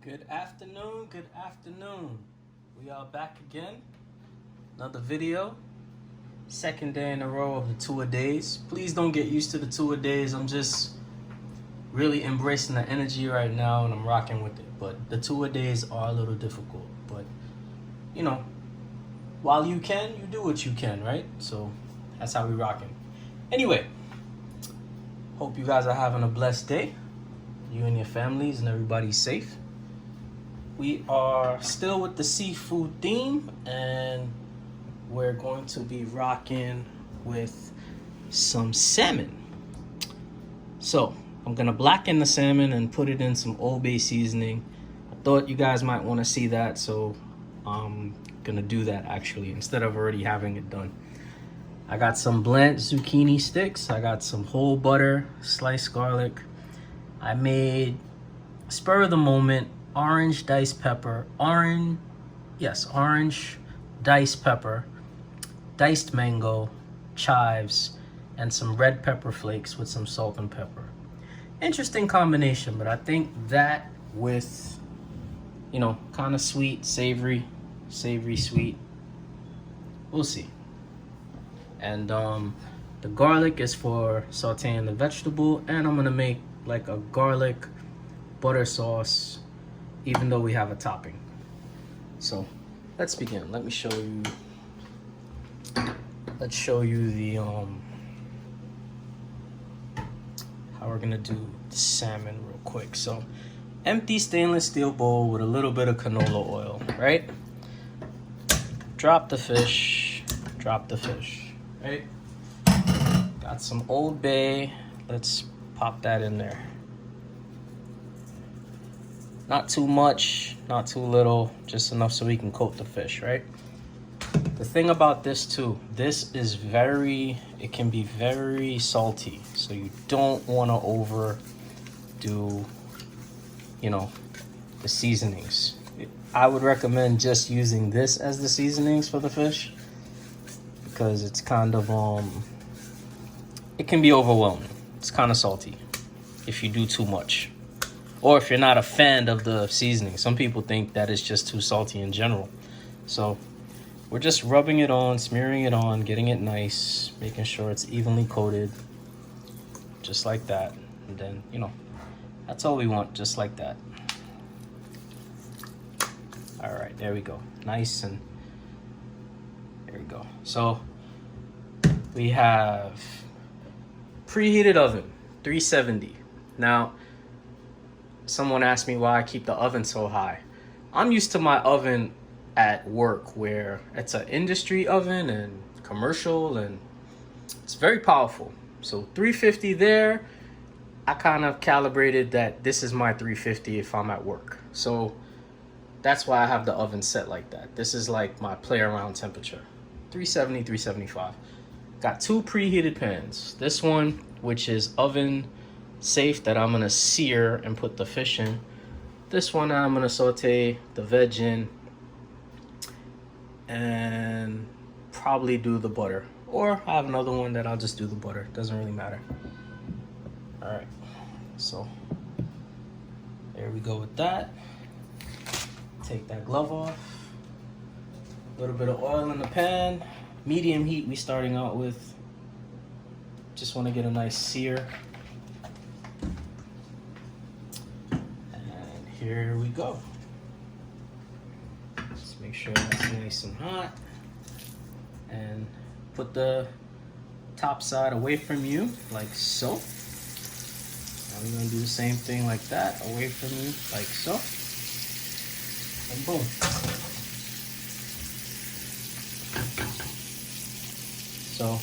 Good afternoon, good afternoon. We are back again. Another video. Second day in a row of the two-a-days. Please don't get used to the two-a-days. I'm just really embracing the energy right now and I'm rocking with it. But the two-a-days are a little difficult. But, you know, while you can, you do what you can, right? So that's how we rocking. Anyway, hope you guys are having a blessed day. You and your families and everybody's safe. We are still with the seafood theme and we're going to be rocking with some salmon. So I'm gonna blacken the salmon and put it in some Old Bay seasoning. I thought you guys might want to see that, so I'm gonna do that actually instead of already having it done. I got some blanched zucchini sticks. I got some whole butter, sliced garlic. I made spur of the moment orange diced pepper, orange diced pepper, diced mango, chives, and some red pepper flakes with some salt and pepper. Interesting combination, but I think that with, you know, kind of sweet, savory, sweet. We'll see. And the garlic is for sauteing the vegetable, and I'm gonna make like a garlic butter sauce, even though we have a topping. So let's begin. Let me show you. Let's show you the how we're gonna do the salmon real quick. So empty stainless steel bowl with a little bit of canola oil, right? Drop the fish, right? Got some Old Bay. Let's pop that in there. Not too much, not too little, just enough so we can coat the fish, right? The thing about this too, this is it can be very salty. So you don't want to overdo, you know, the seasonings. I would recommend just using this as the seasonings for the fish because it's kind of, it can be overwhelming. It's kind of salty if you do too much. Or if you're not a fan of the seasoning. Some people think that it's just too salty in general. So we're just rubbing it on, smearing it on, getting it nice, making sure it's evenly coated, just like that. And then, you know, that's all we want, just like that. All right, there we go. Nice, and there we go. So we have preheated oven, 370. Now, someone asked me why I keep the oven so high. I'm used to my oven at work where it's an industry oven and commercial and it's very powerful. So 350 there, I kind of calibrated that this is my 350 if I'm at work. So that's why I have the oven set like that. This is like my play around temperature. 370, 375. Got two preheated pans. This one, which is oven safe, that I'm gonna sear and put the fish in. This one I'm gonna saute the veg in and probably do the butter. Or I have another one that I'll just do the butter. Doesn't really matter. All right, so there we go with that. Take that glove off. A little bit of oil in the pan. Medium heat we starting out with. Just wanna get a nice sear. Here we go. Just make sure that's nice and hot. And put the top side away from you, like so. Now we're gonna do the same thing like that, away from you, like so. And boom. So,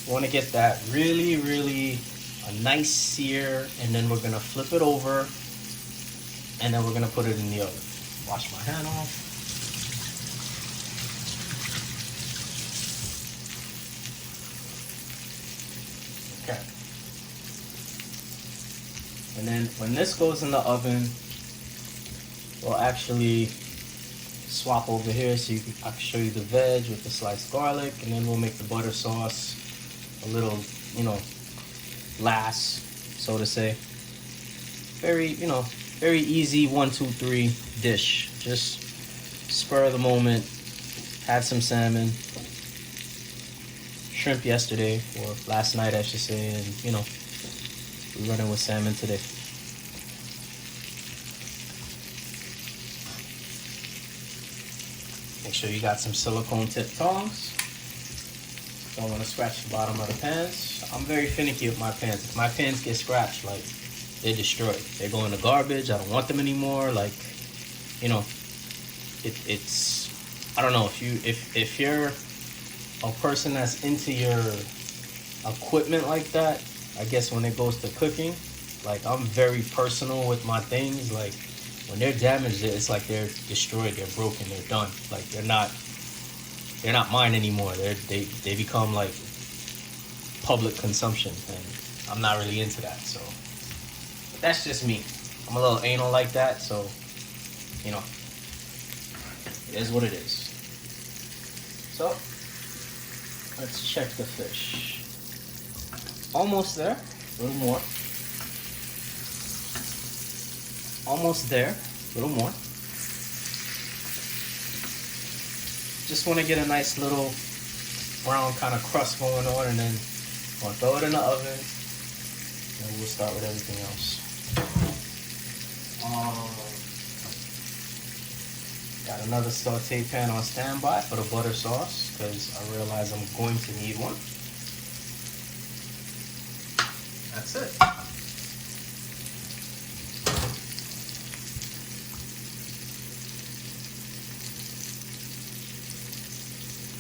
you wanna get that really a nice sear, and then we're gonna flip it over. And then we're gonna put it in the oven. Wash my hand off. Okay. And then when this goes in the oven, we'll actually swap over here so I can show you the veg with the sliced garlic, and then we'll make the butter sauce a little, you know, last, so to say. Very, you know, Very easy 1, 2, 3 dish. Just spur of the moment. Had some salmon, shrimp yesterday, or last night I should say, and you know, we're running with salmon today. Make sure you got some silicone tip tongs. Don't want to scratch the bottom of the pans. I'm very finicky with my pans. If my pans get scratched, like, they're destroyed. They go in the garbage. I don't want them anymore. Like, you know, it's I don't know, if you're a person that's into your equipment like that, I guess when it goes to cooking, like, I'm very personal with my things. Like, when they're damaged, it's like they're destroyed, they're broken, they're done. Like, they're not mine anymore. They become like public consumption, and I'm not really into that. So that's just me. I'm a little anal like that, so you know, it is what it is. So let's check the fish. Almost there. A little more. Almost there. A little more. Just want to get a nice little brown kind of crust going on, and then I'll throw it in the oven, and we'll start with everything else. Got another saute pan on standby for the butter sauce, because I realize I'm going to need one. That's it.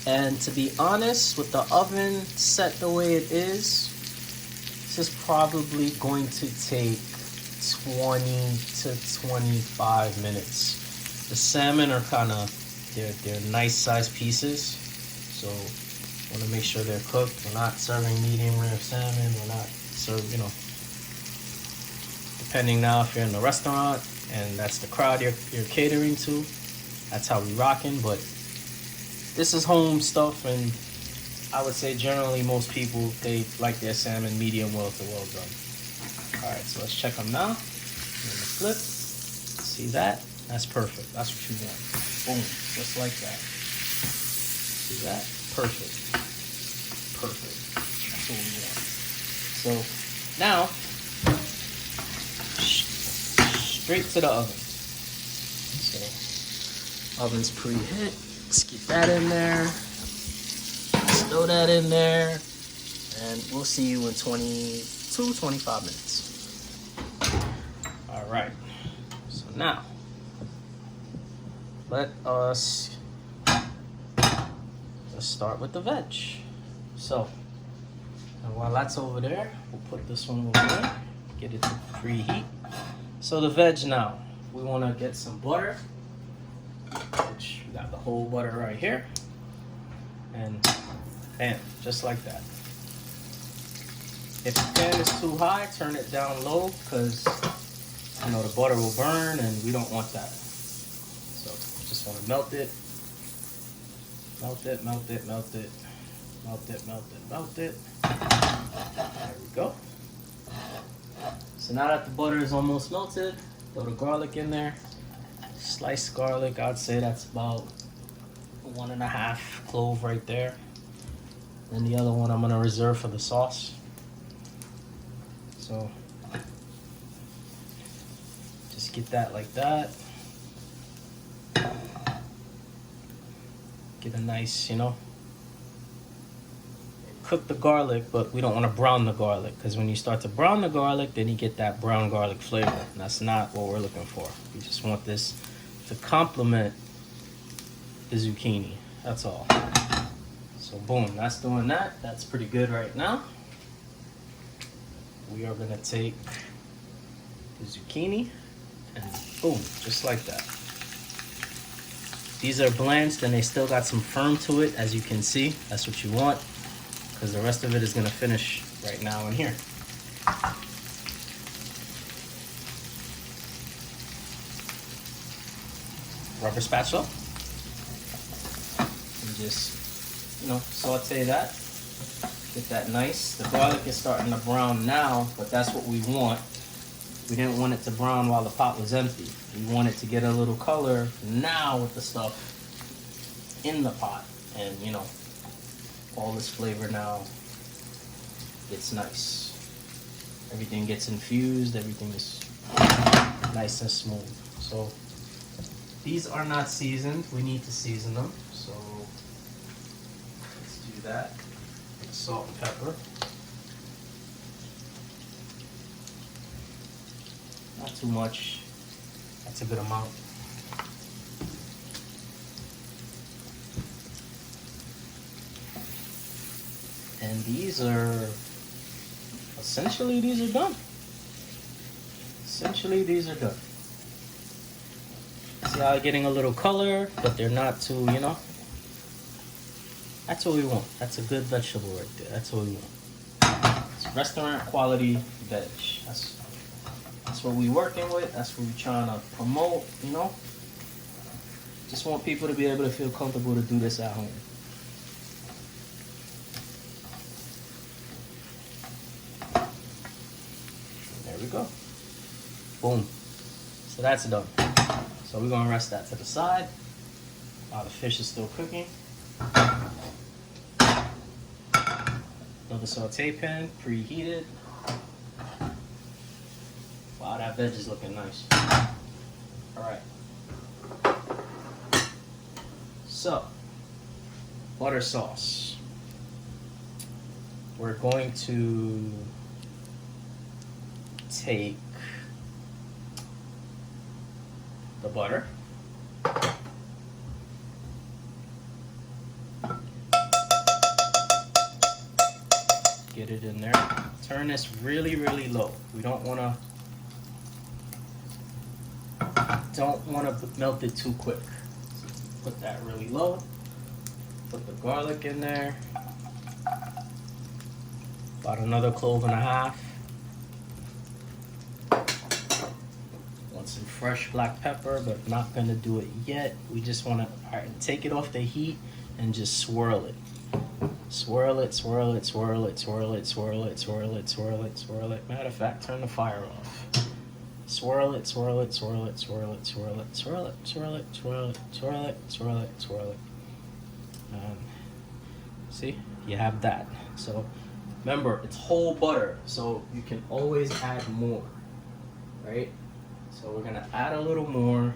And to be honest, with the oven set the way it is, this is probably going to take 20 to 25 minutes. The salmon are kind of, they're nice sized pieces, so want to make sure they're cooked. We're not serving medium rare salmon. We're not serving, you know, depending now if you're in the restaurant and that's the crowd you're catering to, that's how we rocking. But this is home stuff, and I would say generally most people, they like their salmon medium well to well done. All right, so let's check them now. And the flip, see that? That's perfect. That's what you want. Boom, just like that. See that? Perfect. Perfect. That's what we want. So now, straight to the oven. So oven's preheat. Let's get that in there. Let's throw that in there. And we'll see you in 22, 25 minutes. All right. So now, let's start with the veg. So, and while that's over there, we'll put this one over there. Get it to preheat. So the veg now, we want to get some butter. Which we got the whole butter right here, and bam, just like that. If the pan is too high, turn it down low, because you know the butter will burn, and we don't want that. So just want to melt it, melt it, melt it, melt it, melt it, melt it, melt it. There we go. So now that the butter is almost melted, throw the garlic in there. Sliced garlic, I'd say that's about 1.5 clove right there. And the other one I'm gonna reserve for the sauce. So just get that like that. Get a nice, you know, cook the garlic, but we don't want to brown the garlic, because when you start to brown the garlic, then you get that brown garlic flavor, and that's not what we're looking for. We just want this to complement the zucchini. That's all. So boom, that's doing that. That's pretty good right now. We are gonna take the zucchini and boom, just like that. These are blanched and they still got some firm to it, as you can see. That's what you want, because the rest of it is gonna finish right now in here. Rubber spatula, and just, you know, saute that. Get that nice. The garlic is starting to brown now, but that's what we want. We didn't want it to brown while the pot was empty. We want it to get a little color now with the stuff in the pot. And you know, all this flavor now gets nice. Everything gets infused, everything is nice and smooth. So these are not seasoned. We need to season them. So let's do that. Salt and pepper. Not too much. That's a good amount. And these are essentially, these are done. Essentially, these are done. See how they're getting a little color, but they're not too, you know. That's what we want. That's a good vegetable right there. That's what we want. It's restaurant quality veg. That's what we're working with. That's what we're trying to promote, you know. Just want people to be able to feel comfortable to do this at home. There we go. Boom. So that's done. So we're gonna rest that to the side while the fish is still cooking. Another saute pan, preheated. Wow, that veg is looking nice. All right. So, butter sauce. We're going to take the butter. Get it in there. Turn this really, really low. We don't want to melt it too quick. So put that really low. Put the garlic in there. About another clove and a half. Want some fresh black pepper, but not gonna do it yet. We just want to take it off the heat and just swirl it. Swirl it, swirl it, swirl it, swirl it, swirl it, swirl it, swirl it, swirl it. Matter of fact, turn the fire off. Swirl it, swirl it, swirl it, swirl it, swirl it, swirl it, swirl it, swirl it, swirl it, swirl it, swirl it. See, you have that. So remember, it's whole butter, so you can always add more, right? So we're gonna add a little more.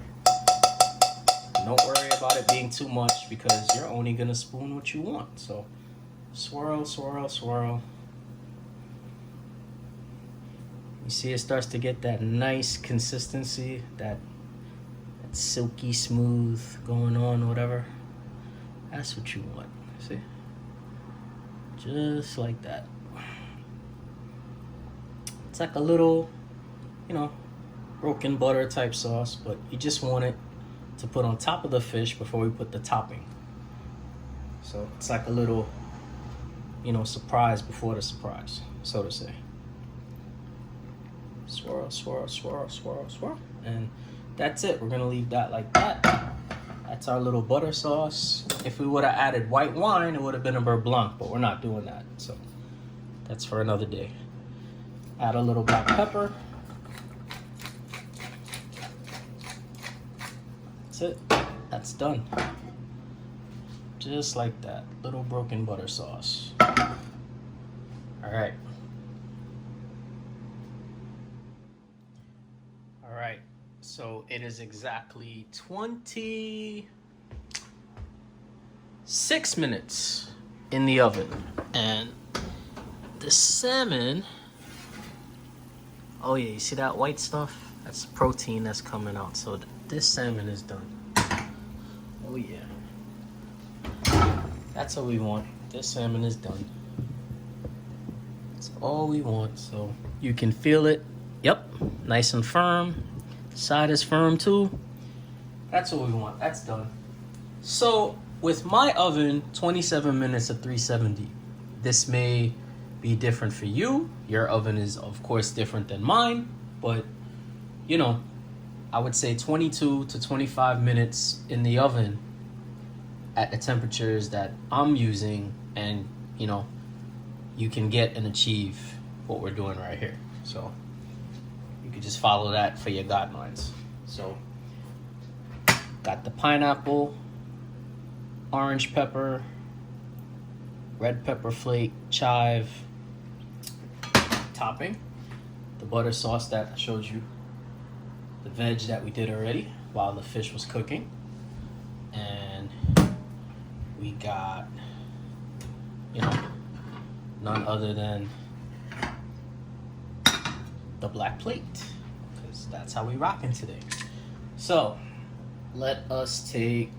Don't worry about it being too much because you're only gonna spoon what you want. So swirl, swirl, swirl. You see it starts to get that nice consistency, that silky smooth going on, whatever. That's what you want, see? Just like that. It's like a little, you know, broken butter type sauce, but you just want it to put on top of the fish before we put the topping. So it's like a little, you know, surprise before the surprise, so to say. Swirl, swirl, swirl, swirl, swirl. And that's it. We're gonna leave that like that. That's our little butter sauce. If we would have added white wine, it would have been a beurre blanc, but we're not doing that. So that's for another day. Add a little black pepper. That's it. That's done. Just like that. Little broken butter sauce. All right. All right. So it is exactly 26 minutes in the oven. And the salmon, oh yeah, you see that white stuff? That's the protein that's coming out. So this salmon is done. Oh yeah. That's what we want. This salmon is done. That's all we want. So you can feel it. Yep, nice and firm. Side is firm too. That's what we want. That's done. So with my oven, 27 minutes at 370. This may be different for you. Your oven is of course different than mine, but you know, I would say 22 to 25 minutes in the oven at the temperatures that I'm using, and you know, you can get and achieve what we're doing right here. So you You just follow that for your guidelines. So, got the pineapple, orange pepper, red pepper flake, chive, topping, the butter sauce that I showed you, the veg that we did already while the fish was cooking, and we got, you know, none other than the black plate, because that's how we rockin' today. So let us take,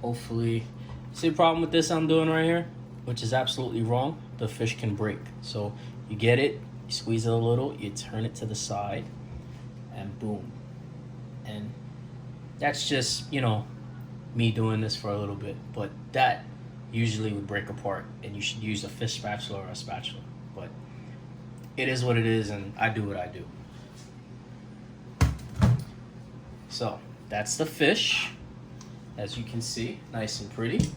hopefully, see the problem with this I'm doing right here, which is absolutely wrong. The fish can break. So you get it, you squeeze it a little, you turn it to the side, and boom. And that's just, you know, me doing this for a little bit, but that usually would break apart, and you should use a fish spatula or a spatula. But it is what it is, and I do what I do. So that's the fish, as you can see, nice and pretty.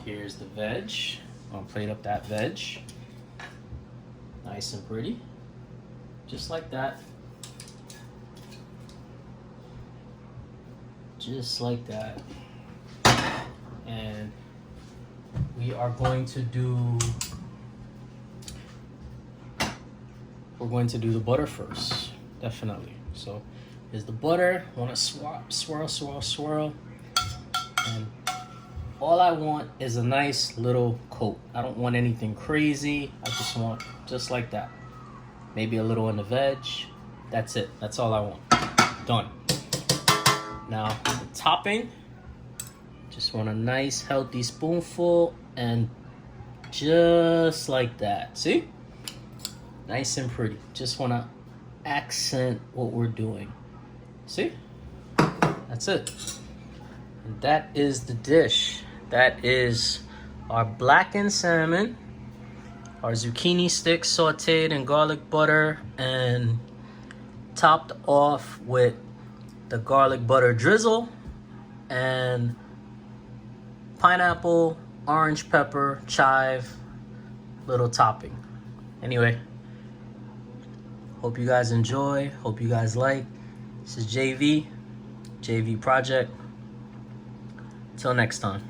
Here's the veg. I'm gonna plate up that veg, nice and pretty, just like that. Just like that. And we are going to do, we're going to do the butter first, definitely. So here's the butter. I want to swirl, swirl, swirl. And all I want is a nice little coat. I don't want anything crazy. I just want just like that. Maybe a little in the veg. That's it. That's all I want. Done. Now the topping. Just want a nice healthy spoonful, and just like that. See? Nice and pretty. Just want to accent what we're doing. See? That's it. And that is the dish. That is our blackened salmon, our zucchini sticks sauteed in garlic butter and topped off with the garlic butter drizzle and pineapple, orange pepper, chive, little topping. Anyway, hope you guys enjoy. Hope you guys like. This is JV Project. Till next time.